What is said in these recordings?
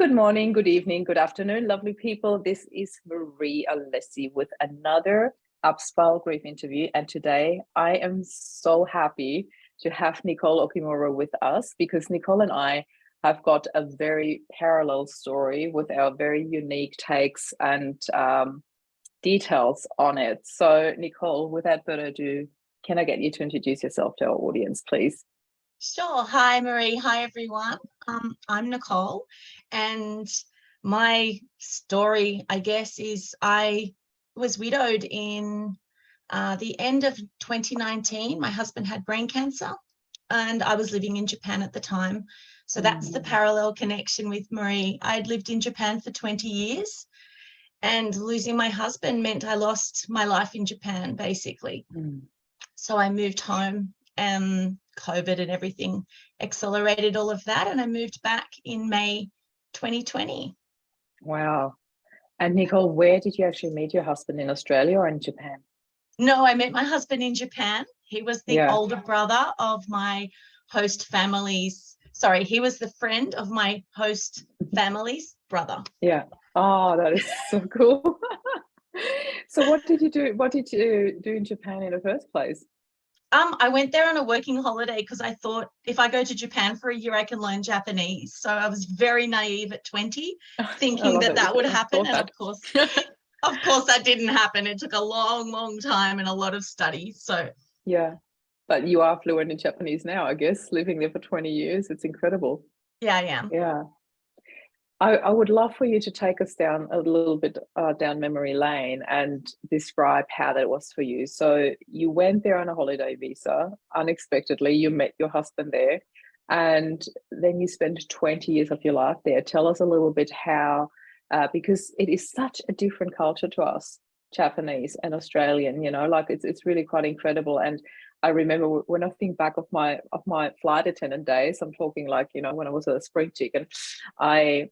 Good morning, good evening, good afternoon, lovely people. This is Marie Alessi with another Upscale Grief interview. And today I am so happy to have Nicole Okimura with us because Nicole and I have got a very parallel story with our very unique takes and details on it. So, Nicole, without further ado, can I get you to introduce yourself to our audience, please? Sure. Hi, Marie. Hi, everyone. I'm Nicole, and my story, I guess, is I was widowed in the end of 2019. My husband had brain cancer, and I was living in Japan at the time. So that's the parallel connection with Marie. I'd lived in Japan for 20 years, and losing my husband meant I lost my life in Japan, basically. So I moved home. COVID and everything accelerated all of that, and I moved back in May 2020. Wow. And Nicole, where did you actually meet your husband, in Australia or in Japan? No, I met my husband in Japan. He was the older brother of my host family's, sorry, he was the friend of my host family's brother. Yeah. Oh, that is so cool. So what did you do? What did you do in Japan in the first place? I went there on a working holiday because I thought if I go to Japan for a year, I can learn Japanese. So I was very naive at 20, thinking that would happen. And of course, that didn't happen. It took a long, long time and a lot of study. So yeah, but you are fluent in Japanese now, I guess, living there for 20 years. It's incredible. Yeah, I am. Yeah. I would love for you to take us down a little bit down memory lane and describe how that was for you. So you went there on a holiday visa, unexpectedly, you met your husband there, and then you spent 20 years of your life there. Tell us a little bit how, because it is such a different culture to us, Japanese and Australian, like it's really quite incredible. And I remember when I think back of my flight attendant days, I'm talking like, when I was a spring chicken, I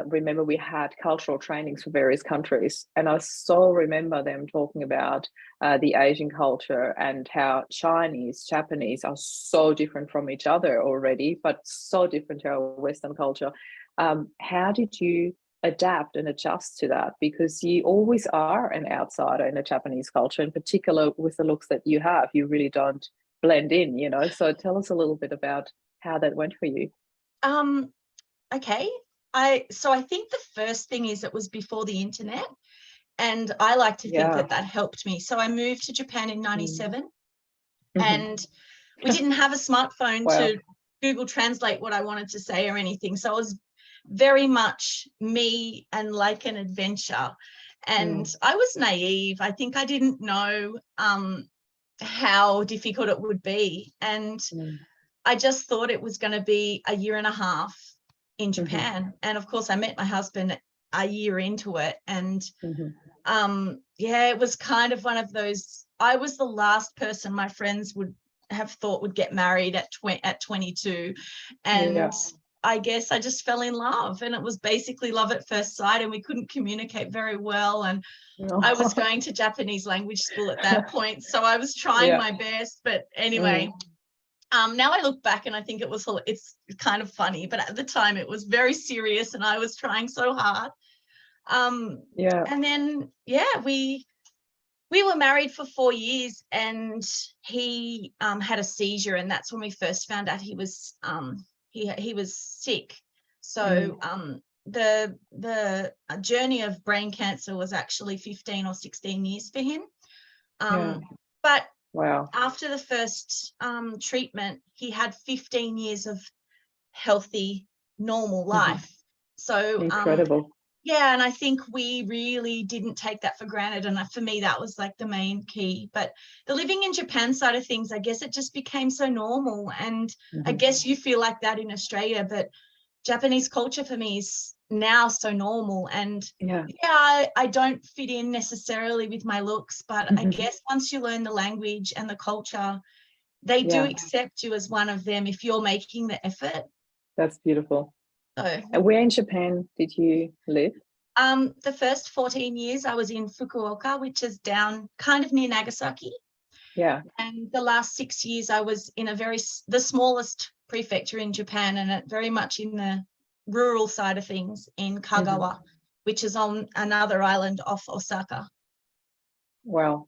remember we had cultural trainings for various countries, and I so remember them talking about the Asian culture and how Chinese, Japanese are so different from each other already, but so different to our Western culture. How did you adapt and adjust to that? Because you always are an outsider in the Japanese culture, in particular with the looks that you have. You really don't blend in, So tell us a little bit about how that went for you. Okay. So I think the first thing is it was before the internet, and I like to think that helped me. So I moved to Japan in 97 and we didn't have a smartphone to Google Translate what I wanted to say or anything. So it was very much me and like an adventure. And I was naive. I think I didn't know how difficult it would be. And I just thought it was going to be a year and a half in Japan. And of course I met my husband a year into it, and it was kind of one of those, I was the last person my friends would have thought would get married at 22, and I guess I just fell in love, and it was basically love at first sight, and we couldn't communicate very well, and I was going to Japanese language school at that point, so I was trying my best, but anyway. Now I look back and I think it's kind of funny, but at the time it was very serious and I was trying so hard. And then, we were married for 4 years, and he had a seizure, and that's when we first found out he was sick. So the journey of brain cancer was actually 15 or 16 years for him. But after the first treatment, he had 15 years of healthy, normal life. So incredible. And I think we really didn't take that for granted. And for me, that was like the main key. But the living in Japan side of things, I guess it just became so normal. And I guess you feel like that in Australia, but Japanese culture for me is now so normal. And I don't fit in necessarily with my looks, but I guess once you learn the language and the culture, they do accept you as one of them if you're making the effort. That's beautiful. And where in Japan did you live? The first 14 years I was in Fukuoka, which is down kind of near Nagasaki. And the last 6 years I was in the smallest prefecture in Japan, and very much in rural side of things in Kagawa, which is on another island off Osaka. Wow.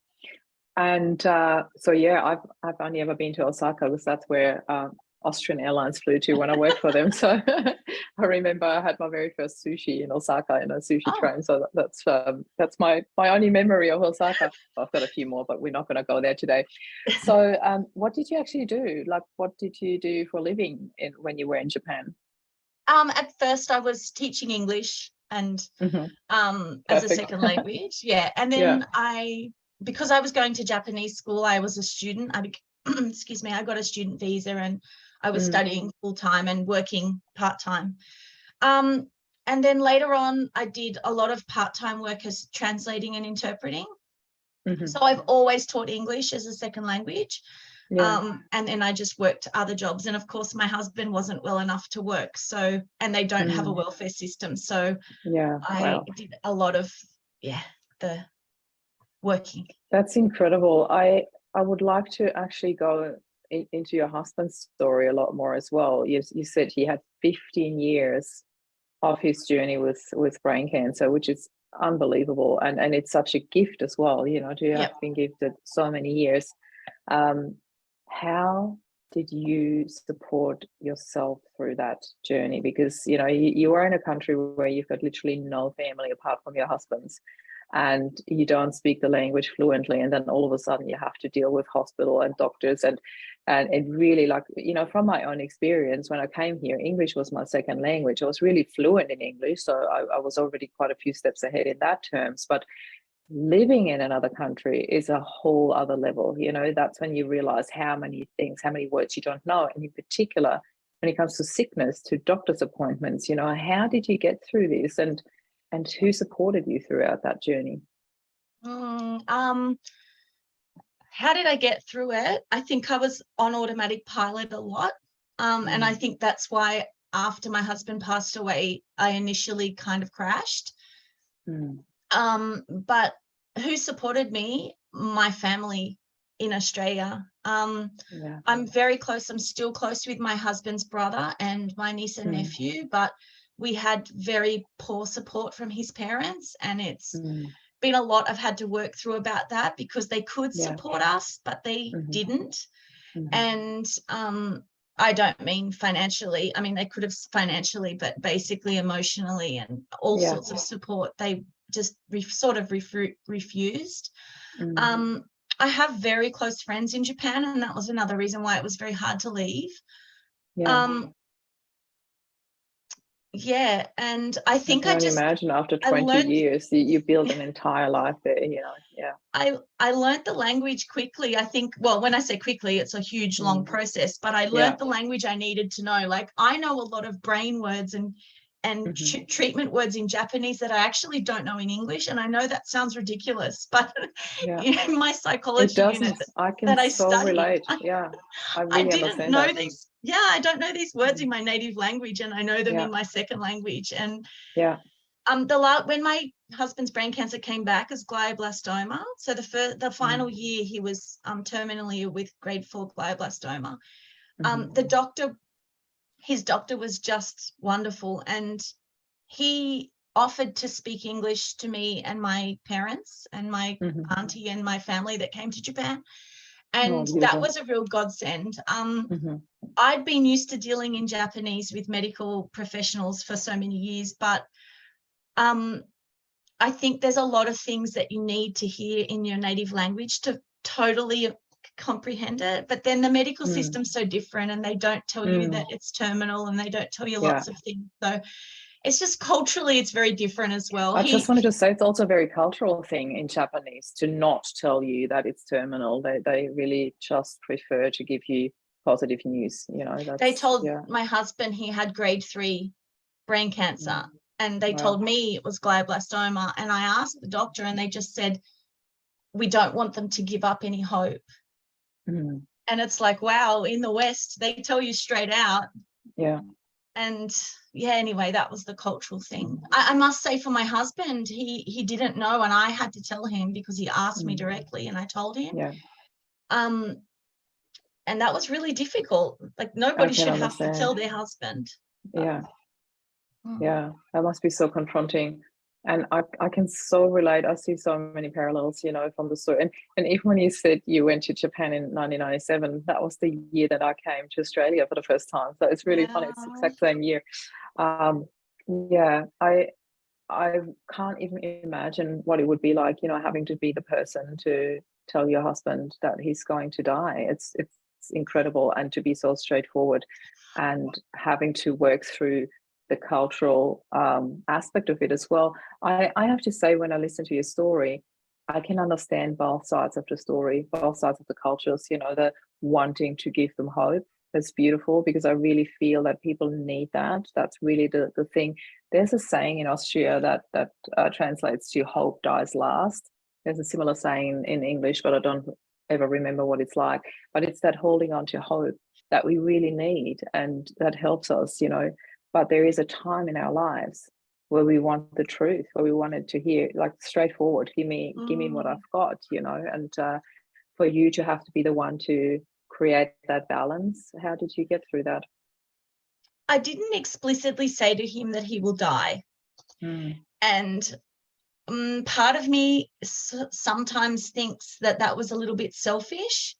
And so yeah, I've only ever been to Osaka because that's where Austrian Airlines flew to when I worked for them. So I remember I had my very first sushi in Osaka in a sushi train. So that's my only memory of Osaka. Well, I've got a few more, but we're not going to go there today. So what did you actually do? Like, what did you do for a living when you were in Japan? At first I was teaching English and as a second language. Yeah. And then because I was going to Japanese school, I was a student. Excuse me, I got a student visa and I was studying full time and working part time. And then later on, I did a lot of part time work as translating and interpreting. So I've always taught English as a second language. And then I just worked other jobs. And of course, my husband wasn't well enough to work. So, and they don't have a welfare system. So I did a lot of, the working. That's incredible. I would like to actually go into your husband's story a lot more as well. You said he had 15 years of his journey with brain cancer, which is unbelievable, and it's such a gift as well, you know, to have been gifted so many years. How did you support yourself through that journey? Because, you know, you are in a country where you've got literally no family apart from your husband's, and you don't speak the language fluently, and then all of a sudden you have to deal with hospital and doctors, and it really, like, you know, from my own experience, when I came here, English was my second language. I was really fluent in English, so I was already quite a few steps ahead in that terms. But living in another country is a whole other level. You know, that's when you realize how many things, how many words you don't know, and in particular when it comes to sickness, to doctor's appointments. You know, how did you get through this, and who supported you throughout that journey? How did I get through it? I think I was on automatic pilot a lot. And I think that's why after my husband passed away, I initially kind of crashed. But who supported me? My family in Australia. I'm very close. I'm still close with my husband's brother and my niece and nephew, but we had very poor support from his parents, and it's been a lot I've had to work through about that, because they could support us, but they didn't. And I don't mean financially. I mean, they could have financially, but basically emotionally and all sorts of support, they just sort of refused. I have very close friends in Japan, and that was another reason why it was very hard to leave. And I think I can imagine after 20 years, you build an entire life there, you know. I learned the language quickly. I think, well, when I say quickly, it's a huge, long process, but I learned the language I needed to know. Like, I know a lot of brain words and treatment words in Japanese that I actually don't know in English. And I know that sounds ridiculous, but in my psychology units I can that I so studied, relate. I really didn't know that. these. I don't know these words in my native language, and I know them in my second language. And when my husband's brain cancer came back as glioblastoma, so the final year he was terminally with grade 4 glioblastoma. His doctor was just wonderful, and he offered to speak English to me and my parents and my auntie and my family that came to Japan. And that was a real godsend. I'd been used to dealing in Japanese with medical professionals for so many years, but I think there's a lot of things that you need to hear in your native language to totally comprehend it. But then the medical system's so different, and they don't tell you that it's terminal, and they don't tell you lots of things. So it's just culturally, it's very different as well. I just wanted to say it's also a very cultural thing in Japanese to not tell you that it's terminal. They really just prefer to give you positive news. You know, they told my husband he had grade 3 brain cancer, and they told me it was glioblastoma. And I asked the doctor, and they just said, we don't want them to give up any hope. And it's like, wow, in the West, they tell you straight out. And anyway, that was the cultural thing. I must say, for my husband, he didn't know, and I had to tell him because he asked me directly, and I told him. And that was really difficult. Like, nobody should have to tell their husband. Yeah, that must be so confronting. And I can so relate. I see so many parallels, from the story. And even when you said you went to Japan in 1997, that was the year that I came to Australia for the first time. So it's really funny. It's the Wow. exact same year. Um, yeah, I can't even imagine what it would be like, having to be the person to tell your husband that he's going to die. It's incredible, and to be so straightforward, and having to work through the cultural aspect of it as well. I have to say, when I listen to your story, I can understand both sides of the story, both sides of the cultures, the wanting to give them hope. That's beautiful, because I really feel that people need that. That's really the thing. There's a saying in Austria that translates to "hope dies last." There's a similar saying in English, but I don't ever remember what it's like. But it's that holding on to hope that we really need, and that helps us, But there is a time in our lives where we want the truth, where we wanted to hear, like, straightforward, give me what I've got, and for you to have to be the one to create that balance. How did you get through that? I didn't explicitly say to him that he will die. And part of me sometimes thinks that was a little bit selfish.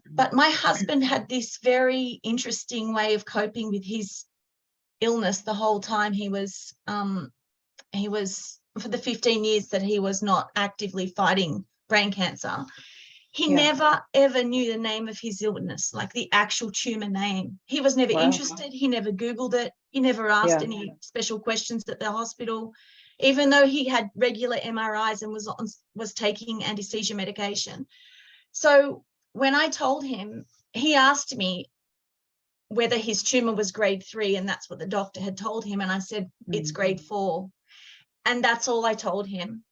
But my husband had this very interesting way of coping with his illness the whole time he was for the 15 years that he was not actively fighting brain cancer. He never, ever knew the name of his illness, like the actual tumor name. He was never interested. He never Googled it. He never asked any special questions at the hospital, even though he had regular MRIs and was taking anti-seizure medication. So when I told him, he asked me whether his tumor was grade 3, and that's what the doctor had told him. And I said, it's grade 4. And that's all I told him.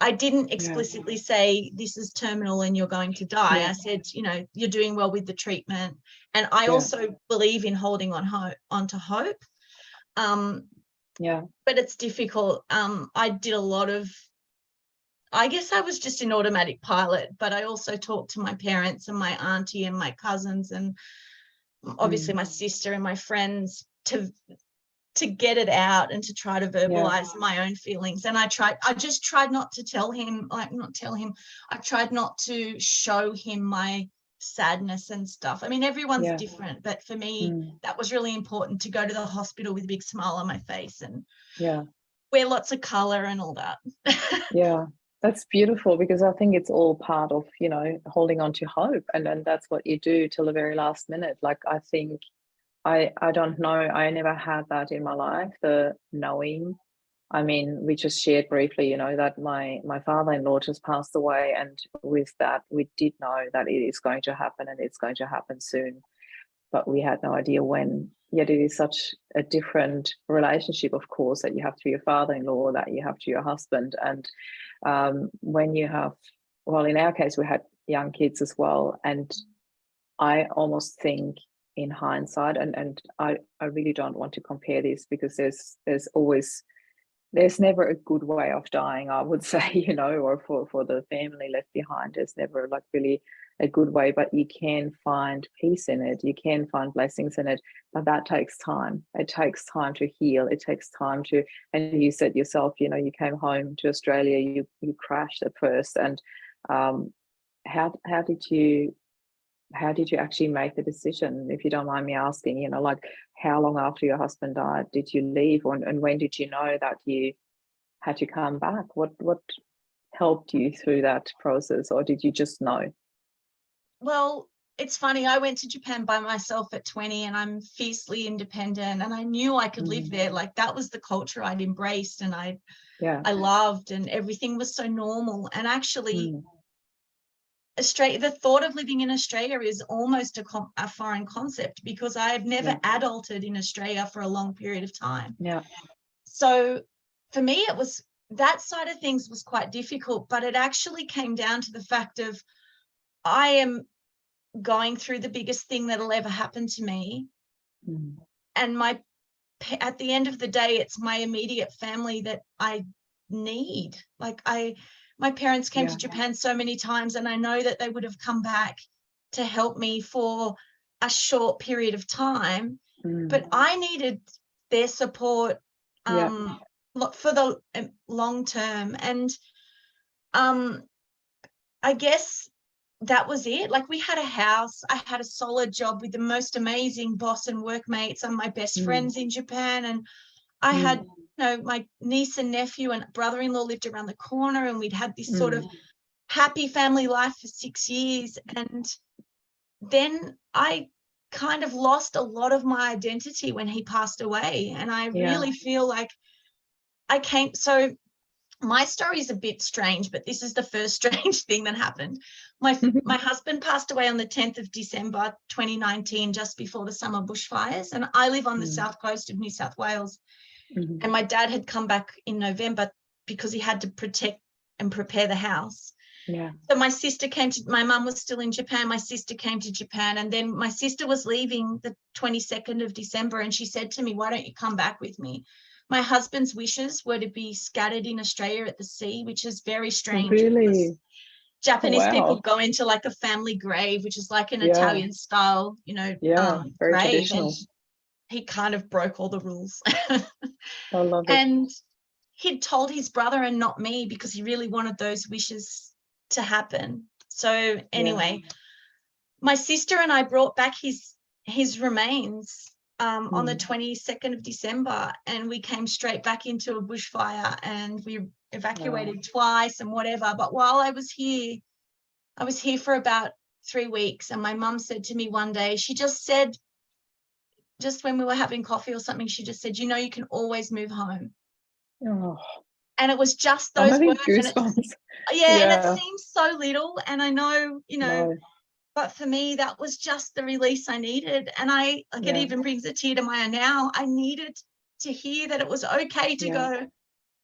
I didn't explicitly say this is terminal and you're going to die. I said, you're doing well with the treatment. And I also believe in holding onto hope. But it's difficult. I did a lot of, I guess I was just an automatic pilot, but I also talked to my parents and my auntie and my cousins and obviously my sister and my friends to get it out and to try to verbalize my own feelings. And I just tried not to I tried not to show him my sadness and stuff. I mean, everyone's different, but for me, that was really important, to go to the hospital with a big smile on my face and wear lots of color and all that. That's beautiful, because I think it's all part of, holding on to hope. And then that's what you do till the very last minute. Like, I think, I don't know, I never had that in my life, the knowing. I mean, we just shared briefly, that my father-in-law just passed away, and with that, we did know that it is going to happen, and it's going to happen soon, but we had no idea when. Yet it is such a different relationship, of course, that you have to your father-in-law, that you have to your husband. And when you have, well, in our case, we had young kids as well, and I almost think, in hindsight, and I really don't want to compare this, because there's never a good way of dying, I would say, or for the family left behind, there's never like really a good way, but you can find peace in it, you can find blessings in it, but that takes time. It takes time to heal, it takes time to, and you said yourself, you came home to Australia, you crashed at first, and how did you actually make the decision, if you don't mind me asking, like, how long after your husband died did you leave, and when did you know that you had to come back? What helped you through that process, or did you just know? Well, it's funny. I went to Japan by myself at 20, and I'm fiercely independent, and I knew I could live there. Like, that was the culture I'd embraced, and I loved, and everything was so normal. And actually, Australia, the thought of living in Australia is almost a foreign concept, because I have never adulted in Australia for a long period of time. So for me, it was, that side of things was quite difficult, but it actually came down to the fact of, I am going through the biggest thing that'll ever happen to me. And at the end of the day, it's my immediate family that I need. Like, my parents came to Japan so many times, and I know that they would have come back to help me for a short period of time, but I needed their support Yeah. for the long term. And I guess that was it. Like, we had a house, I had a solid job with the most amazing boss and workmates and my best friends in Japan. And I had, you know, my niece and nephew and brother-in-law lived around the corner, and we'd had this sort of happy family life for 6 years. And then I kind of lost a lot of my identity when he passed away. And I really feel like so my story is a bit strange, but this is the first strange thing that happened. My husband passed away on the 10th of December 2019, just before the summer bushfires, and I live on the south coast of New South Wales. And my dad had come back in November because he had to protect and prepare the house. So my sister came to, my mum was still in Japan, my sister came to Japan, and then my sister was leaving the 22nd of December, and she said to me, "Why don't you come back with me?" My husband's wishes were to be scattered in Australia at the sea, which is very strange. Really? Japanese people Wow. go into like a family grave, which is like an Italian style, you know, very grave. traditional. And he kind of broke all the rules. I love it. And he'd told his brother and not me, because he really wanted those wishes to happen. So anyway, my sister and I brought back his remains on the 22nd of December, and we came straight back into a bushfire, and we evacuated twice and whatever. But while I was here for about 3 weeks, and my mum said to me one day, she just said, just when we were having coffee or something, she just said, "You know, you can always move home." Oh, and it was just I'm those having words. goosebumps. And it seems so little, and I know, you know, No. but for me, that was just the release I needed. And it even brings a tear to my eye now. I needed to hear that it was okay to go,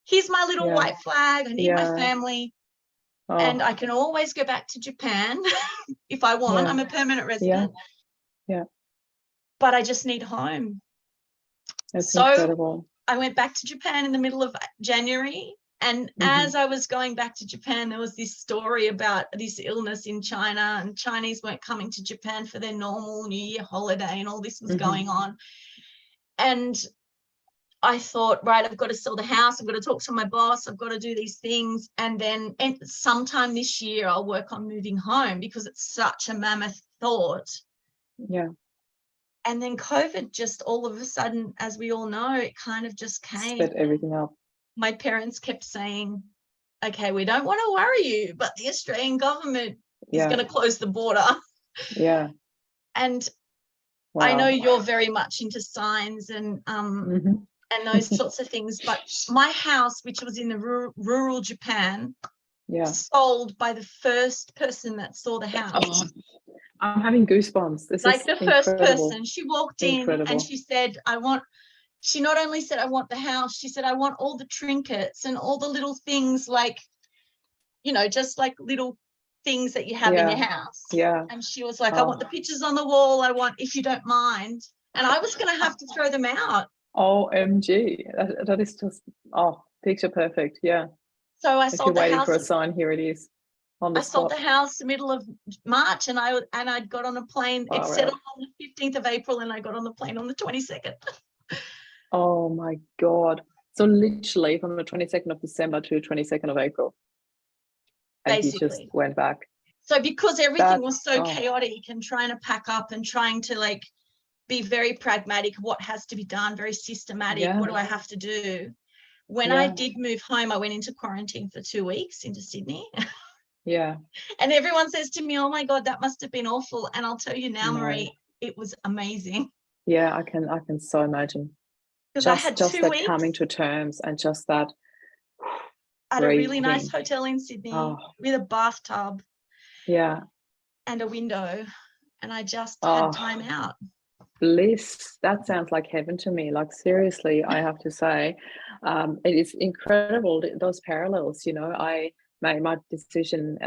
here's my little white flag, I need my family, and I can always go back to Japan if I want. I'm a permanent resident. But I just need home. That's so incredible. I went back to Japan in the middle of January. And as I was going back to Japan, there was this story about this illness in China, and Chinese weren't coming to Japan for their normal New Year holiday, and all this was going on. And I thought, right, I've got to sell the house, I've got to talk to my boss, I've got to do these things. And then sometime this year, I'll work on moving home, because it's such a mammoth thought. And then COVID just all of a sudden, as we all know, it kind of just came. Sped everything up. My parents kept saying, "Okay, we don't want to worry you, but the Australian government is going to close the border." And I know you're very much into signs and those sorts of things, but my house, which was in the rural Japan, sold by the first person that saw the house. I'm having goosebumps. This like is the first person. She walked in and she said, she not only said, "I want the house," she said, "I want all the trinkets and all the little things, like, you know, just like little things that you have in your house." And she was like, "I want the pictures on the wall. I want, if you don't mind." And I was going to have to throw them out. OMG. That is just, picture perfect. So I if sold you're the waiting house. for a sign, here it is. I sold the house the middle of March, and I'd got on a plane. It settled on the 15th of April, and I got on the plane on the 22nd. Oh my God. So literally from the 22nd of December to the 22nd of April. And he just went back. So because everything was so chaotic, and trying to pack up and trying to like be very pragmatic, what has to be done, very systematic, what do I have to do? When I did move home, I went into quarantine for 2 weeks into Sydney. And everyone says to me, "Oh my God, that must have been awful." And I'll tell you now, Marie, it was amazing. I can so imagine. Because I had 2 that weeks coming to terms, and just that at a really nice hotel in Sydney with a bathtub and a window, and I just had time out. Bliss. That sounds like heaven to me. Like, seriously, I have to say, it is incredible, those parallels. You know, I made my decision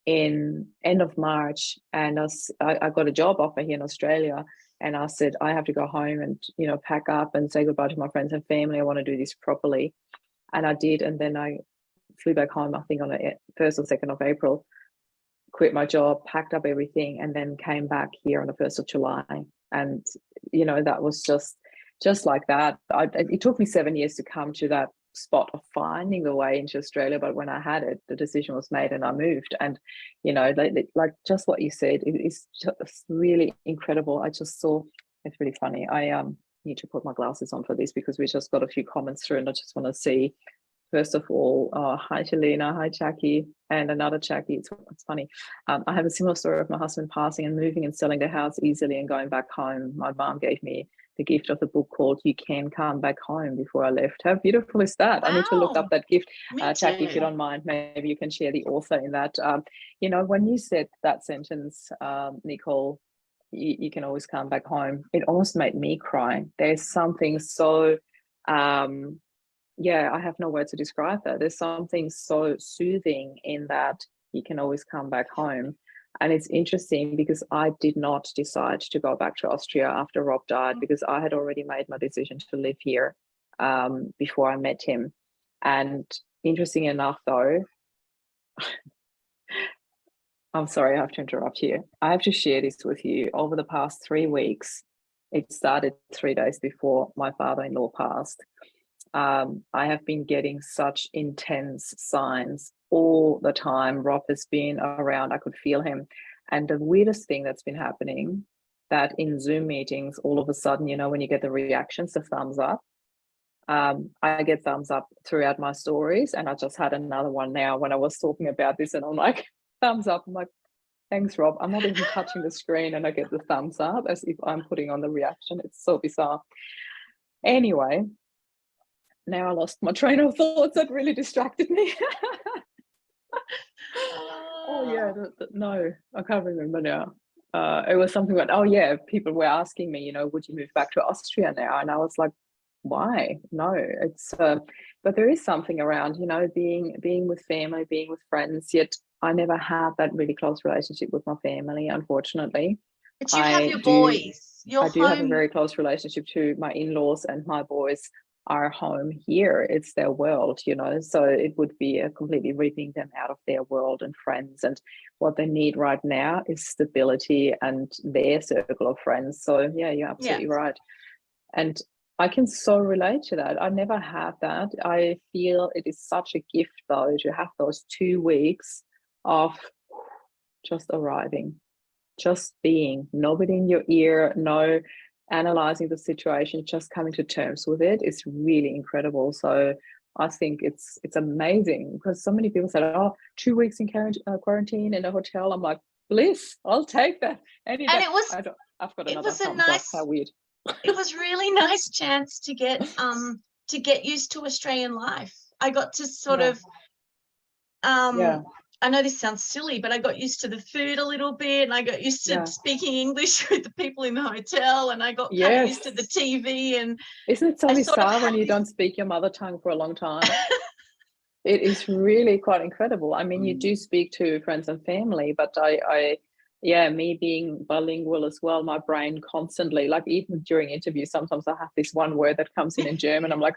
in end of March, and I got a job offer here in Australia, and I said I have to go home and, you know, pack up and say goodbye to my friends and family. I want to do this properly, and I did. And then I flew back home, I think on the 1st or 2nd of April, quit my job, packed up everything, and then came back here on the 1st of July. And, you know, that was just just like that. It took me 7 years to come to that spot of finding a way into Australia, but when I had it, the decision was made and I moved. And like just what you said, it's just really incredible. I just saw, it's really funny. I need to put my glasses on for this because we just got a few comments through, and I just want to see. First of all, hi Shalina, hi Jackie, and another Jackie. It's funny. I have a similar story of my husband passing and moving and selling the house easily and going back home. My mom gave me the gift of a book called "You Can Come Back Home" before I left. How beautiful is that? Wow. I need to look up that gift. too. Jackie, if you don't mind, maybe you can share the author in that. When you said that sentence, Nicole, you can always come back home. It almost made me cry. There's something so. I have no words to describe that. There's something so soothing in that you can always come back home. And it's interesting because I did not decide to go back to Austria after Rob died, because I had already made my decision to live here before I met him. And interesting enough, though, I'm sorry, I have to interrupt you. I have to share this with you. Over the past 3 weeks, it started 3 days before my father-in-law passed. I have been getting such intense signs all the time. Rob has been around. I could feel him. And the weirdest thing that's been happening, that in Zoom meetings, all of a sudden, when you get the reactions, the thumbs up, I get thumbs up throughout my stories. And I just had another one now when I was talking about this, and I'm like, thumbs up. I'm like, thanks, Rob. I'm not even touching the screen and I get the thumbs up as if I'm putting on the reaction. It's so bizarre. Anyway, now I lost my train of thoughts. That really distracted me. No, I can't remember now. It was something about, people were asking me, would you move back to Austria now? And I was like, why? No, it's, but there is something around, being with family, being with friends, yet I never had that really close relationship with my family, unfortunately. But you have your boys. I do have a very close relationship to my in-laws, and my boys are home here. It's their world, so it would be completely ripping them out of their world and friends. And what they need right now is stability and their circle of friends. So yeah, you're absolutely right. And I can so relate to that. I never had that. I feel it is such a gift, though, to have those 2 weeks of just arriving, just being, nobody in your ear, no analyzing the situation, just coming to terms with it is really incredible. So I think it's amazing, because so many people said, 2 weeks in quarantine in a hotel. I'm like, bliss, I'll take that. And it was, I've got another thumbs up. How weird. It was really nice chance to get used to Australian life. I got to sort of I know this sounds silly, but I got used to the food a little bit, and I got used to speaking English with the people in the hotel, and I got kind of used to the TV. And isn't it so bizarre when you don't speak your mother tongue for a long time? It is really quite incredible. I mean, you do speak to friends and family, but me being bilingual as well, my brain constantly, like even during interviews, sometimes I have this one word that comes in German. I'm like,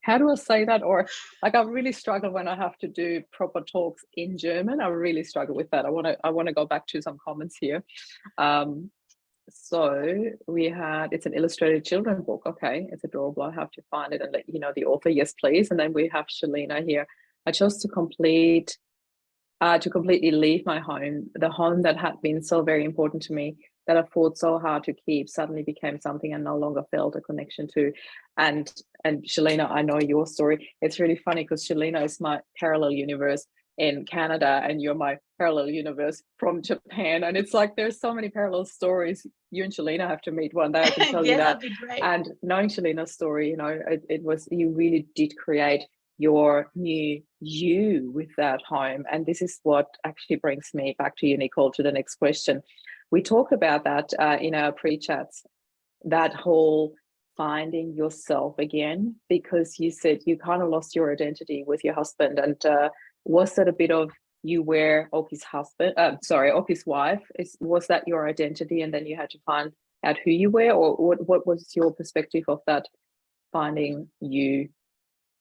how do I say that? Or like, I really struggle when I have to do proper talks in German. I really struggle with that. I want to go back to some comments here. So we had, it's an illustrated children book. Okay, it's adorable. I have to find it and let you know the author. Yes, please. And then we have Shalina here. I chose to completely leave my home, the home that had been so very important to me, that I fought so hard to keep, suddenly became something I no longer felt a connection to. And Shalina, I know your story. It's really funny because Shalina is my parallel universe in Canada, and you're my parallel universe from Japan. And it's like, there's so many parallel stories. You and Shalina have to meet one day, I can tell you that. That'd be great. And knowing Shalina's story, it was, you really did create your new you with that home. And this is what actually brings me back to you, Nicole, to the next question. We talk about that in our pre-chats, that whole finding yourself again, because you said you kind of lost your identity with your husband. And was that a bit of, you were Oki's Oki's wife? Was that your identity, and then you had to find out who you were? Or what was your perspective of that, finding you?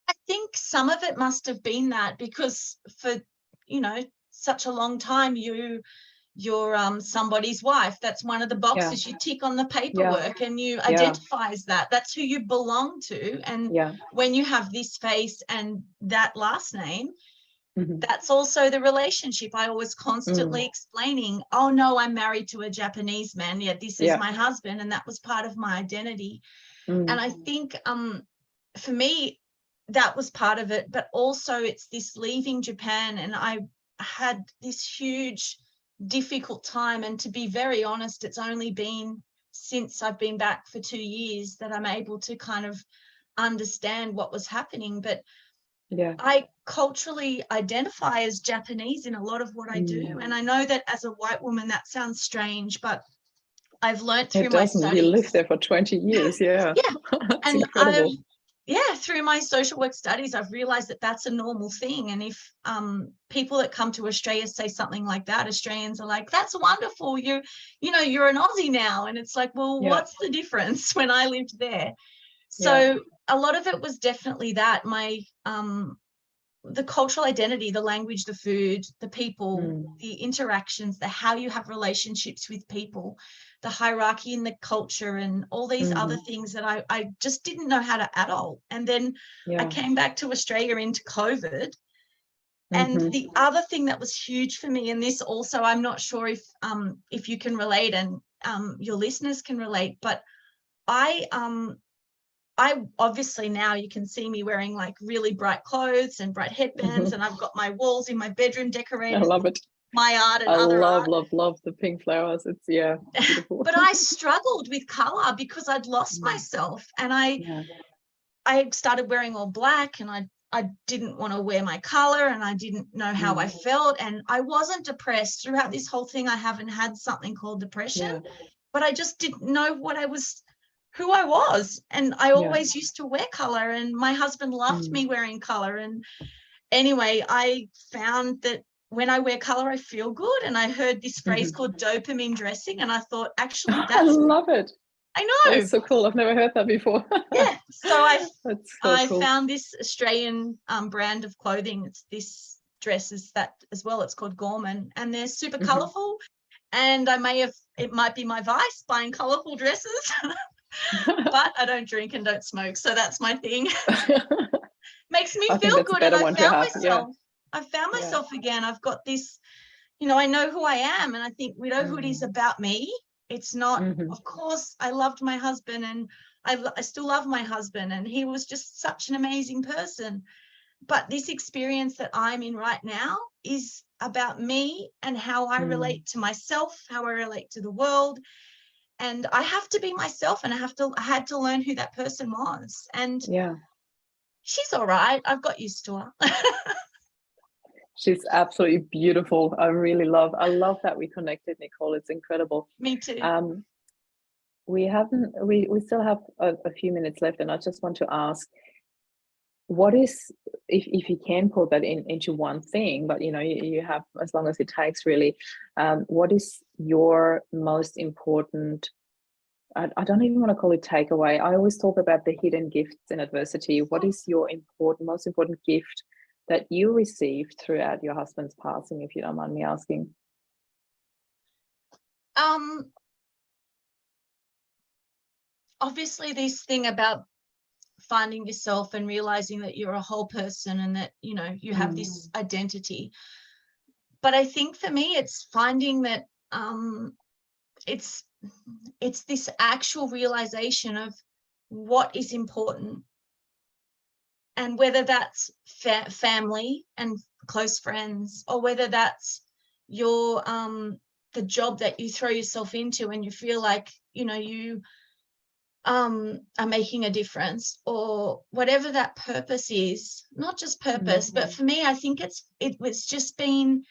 I think some of it must have been that, because for such a long time you you're somebody's wife. That's one of the boxes you tick on the paperwork, and you identify as that. That's who you belong to. And when you have this face and that last name, that's also the relationship. I was constantly explaining, oh no, I'm married to a Japanese man. Yeah, this is my husband. And that was part of my identity. And I think for me, that was part of it. But also it's this leaving Japan, and I had this huge difficult time. And to be very honest, it's only been since I've been back for 2 years that I'm able to kind of understand what was happening. But I culturally identify as Japanese in a lot of what I do. And I know that as a white woman, that sounds strange, but I've learned through my studies. You lived there for 20 years. Yeah. And incredible. through my social work studies, I've realized that that's a normal thing. And if people that come to Australia say something like that, Australians are like, that's wonderful. You're an Aussie now. And it's like, well, what's the difference when I lived there? So a lot of it was definitely that my the cultural identity, the language, the food, the people, the interactions, the how you have relationships with people, the hierarchy in the culture, and all these other things that I just didn't know how to adult. And then I came back to Australia into COVID. And the other thing that was huge for me, and this also, I'm not sure if you can relate, and your listeners can relate, but I obviously, now you can see me wearing like really bright clothes and bright headbands, and I've got my walls in my bedroom decorated. I love it. My art and I other art. love the pink flowers. It's beautiful. But I struggled with color because I'd lost myself, and I started wearing all black, and I didn't want to wear my color, and I didn't know how I felt. And I wasn't depressed throughout this whole thing. I haven't had something called depression, but I just didn't know who I was. And I always used to wear color, and my husband loved me wearing color. And anyway, I found that when I wear color, I feel good. And I heard this phrase called dopamine dressing, and I thought, actually, I love it. I know. That's so cool. I've never heard that before. So I cool. found this Australian brand of clothing. It's this dresses that as well. It's called Gorman, and they're super colorful. And it might be my vice, buying colorful dresses. But I don't drink and don't smoke, so that's my thing. Makes me feel good, and I found myself. I found myself again. I've got this, I know who I am, and I think we know who it is about me. It's not, of course, I loved my husband, and I still love my husband, and he was just such an amazing person. But this experience that I'm in right now is about me and how I relate to myself, how I relate to the world. And I have to be myself, and I had to learn who that person was. And she's all right. I've got used to her. She's absolutely beautiful. I love that we connected, Nicole. It's incredible. Me too. We still have a few minutes left, and I just want to ask, what is, if you can put that into one thing, but you have as long as it takes, really, what is your most important, I don't even want to call it takeaway. I always talk about the hidden gifts in adversity. What is your most important gift that you received throughout your husband's passing, if you don't mind me asking? Obviously, this thing about finding yourself and realizing that you're a whole person, and that you have this identity. But I think for me, it's finding that it's this actual realization of what is important, and whether that's family and close friends, or whether that's your the job that you throw yourself into and you feel like you are making a difference, or whatever that purpose is. Not just purpose, but for me, I think it was just been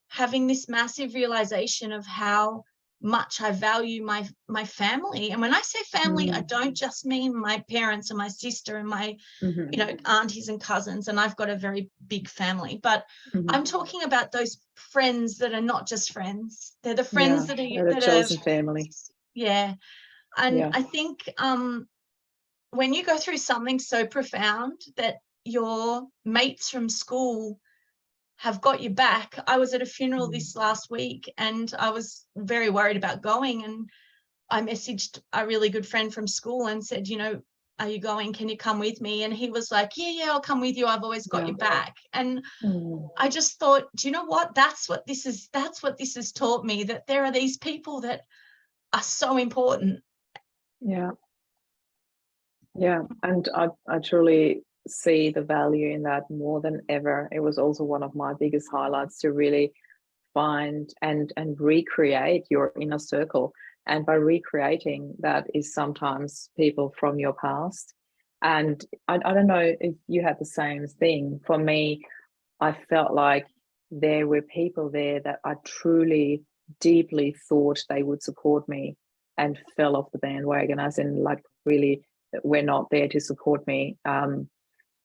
having this massive realization of how much I value my family. And when I say family, I don't just mean my parents and my sister and my aunties and cousins, and I've got a very big family, but I'm talking about those friends that are not just friends. They're the friends that are chosen family. And I think when you go through something so profound that your mates from school have got your back. I was at a funeral this last week and I was very worried about going, and I messaged a really good friend from school and said, you know, are you going? Can you come with me? And he was like, yeah, I'll come with you. I've always got your back. And I just thought, do you know what? That's what this has taught me, that there are these people that are so important. Yeah. And I truly see the value in that more than ever. It was also one of my biggest highlights to really find and recreate your inner circle. And by recreating, that is sometimes people from your past. And I don't know if you had the same thing. For me, I felt like there were people there that I truly, deeply thought they would support me, and fell off the bandwagon, as in, like, really, were not there to support me.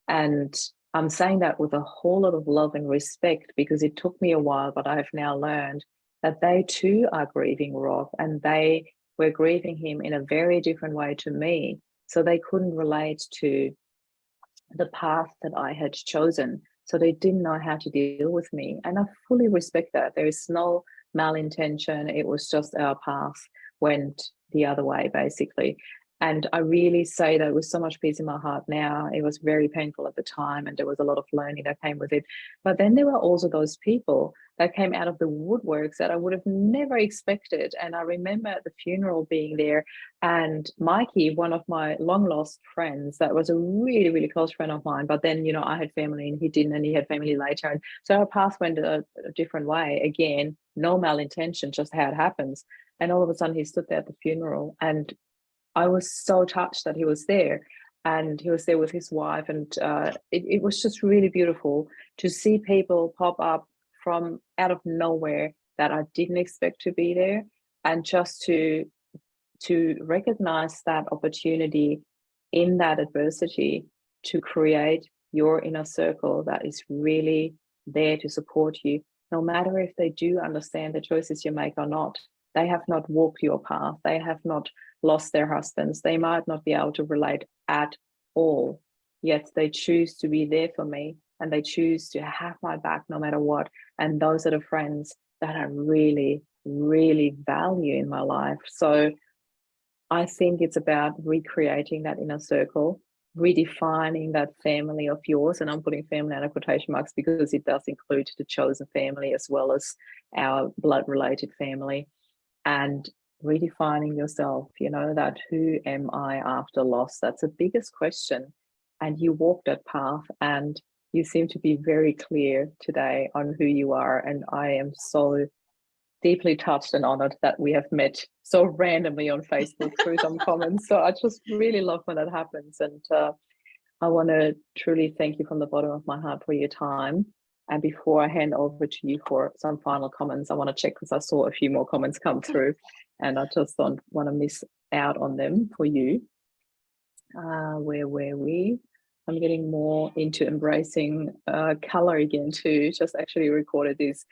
And I'm saying that with a whole lot of love and respect, because it took me a while, but I have now learned that they too are grieving Rob, and they were grieving him in a very different way to me. So they couldn't relate to the path that I had chosen. So they didn't know how to deal with me. And I fully respect that. There is no malintention. It was just our path went the other way, basically. And I really say that with so much peace in my heart now. It was very painful at the time, and there was a lot of learning that came with it. But then there were also those people that came out of the woodworks that I would have never expected. And I remember at the funeral being there, and Mikey, one of my long lost friends, that was a really, really close friend of mine. But then, you know, I had family and he didn't, and he had family later. And so our paths went a different way. Again, no malintention, just how it happens. And all of a sudden he stood there at the funeral, and I was so touched that he was there, and he was there with his wife. And it was just really beautiful to see people pop up from out of nowhere that I didn't expect to be there, and just to recognize that opportunity in that adversity to create your inner circle that is really there to support you, no matter if they do understand the choices you make or not. They have not walked your path. They have not lost their husbands. They might not be able to relate at all, yet they choose to be there for me, and they choose to have my back no matter what. And those are the friends that I really, really value in my life. So I think it's about recreating that inner circle, redefining that family of yours. And I'm putting family under quotation marks because it does include the chosen family as well as our blood related family. And redefining yourself, you know, that who am I after loss? That's the biggest question. And you walk that path, and you seem to be very clear today on who you are. And I am so deeply touched and honored that we have met so randomly on Facebook through some comments. So I just really love when that happens. And I want to truly thank you from the bottom of my heart for your time. And before I hand over to you for some final comments, I want to check, because I saw a few more comments come through and I just don't want to miss out on them for you. Where were we? I'm getting more into embracing color again too. Just actually recorded this,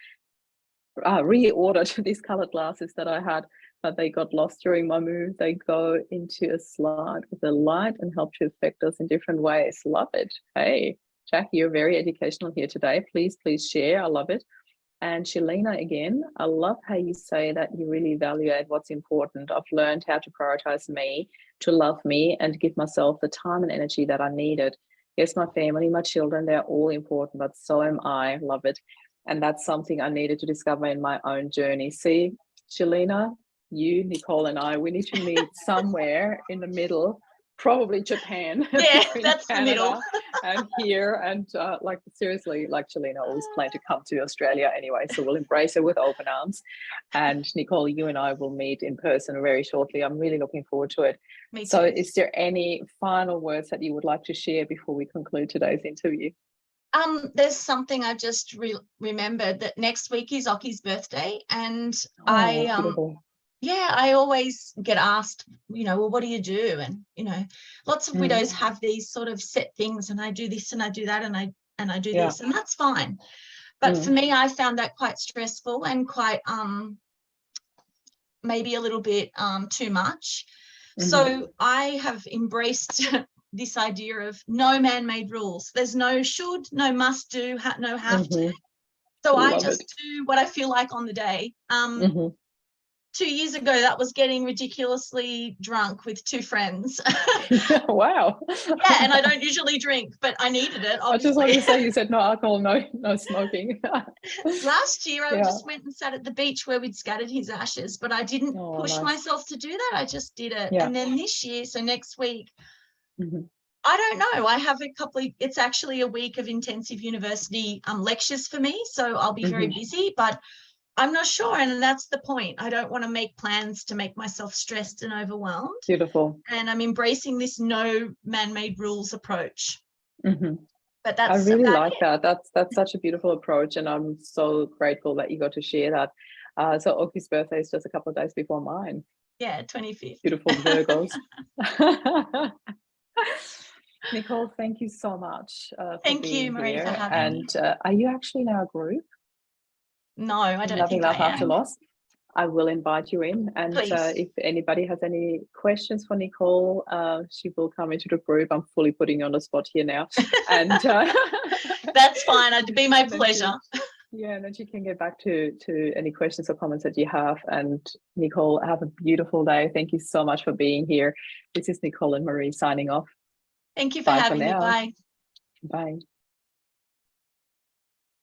reordered these colored glasses that I had, but they got lost during my move. They go into a slide with the light and help to affect us in different ways. Love it. Hey, Jackie, you're very educational here today. Please share. I love it. And Shalina, again, I love how you say that you really evaluate what's important. I've learned how to prioritize me, to love me, and give myself the time and energy that I needed. Yes, my family, my children, they're all important, but so am I. Love it. And that's something I needed to discover in my own journey. See, Shalina, you, Nicole, and I, we need to meet somewhere in the middle, probably Japan. Yeah, that's Canada the middle. and here. And like, seriously, like, Shalina always planned to come to Australia anyway, so we'll embrace her with open arms. And Nicole, you and I will meet in person very shortly. I'm really looking forward to it. Me too. So is there any final words that you would like to share before we conclude today's interview? There's something I just remembered, that next week is Oki's birthday, and I always get asked, you know, well, what do you do? And, you know, lots of widows have these sort of set things, and I do this and I do that and I do this, and that's fine. But for me, I found that quite stressful and quite maybe a little bit too much. So I have embraced this idea of no man-made rules. There's no should, no must do, no have to. So I Love just it. do what I feel like on the day. Mhm. 2 years ago, that was getting ridiculously drunk with 2 friends. Wow. Yeah, and I don't usually drink, but I needed it, I just want obviously. to say, you said no alcohol, no smoking. Last year, I Yeah. just went and sat at the beach where we'd scattered his ashes, but I didn't Oh, push nice. myself to do that. I just did it. Yeah. And then this year, so next week, Mhm. I don't know. I have a couple of, it's actually a week of intensive university lectures for me. So I'll be very Mhm. busy, but I'm not sure. And that's the point. I don't want to make plans to make myself stressed and overwhelmed. Beautiful. And I'm embracing this no man-made rules approach. Mhm. But I that's really about like it. that. That's such a beautiful approach, and I'm so grateful that you got to share that. So Oki's birthday is just a couple of days before mine. Yeah, 25th. Beautiful Virgos. Nicole, thank you so much for Thank you, being Marie, for here. having me. And are you actually in our group? No, I don't Loving think I Life After am. Loss. I will invite you in. And Please. if anybody has any questions for Nicole, she will come into the group. I'm fully putting you on the spot here now. And that's fine. It'd be my and then pleasure. yeah, and then she can get back to any questions or comments that you have. And Nicole, have a beautiful day. Thank you so much for being here. This is Nicole and Marie signing off. Thank you for Bye for having me. now. Bye. Bye.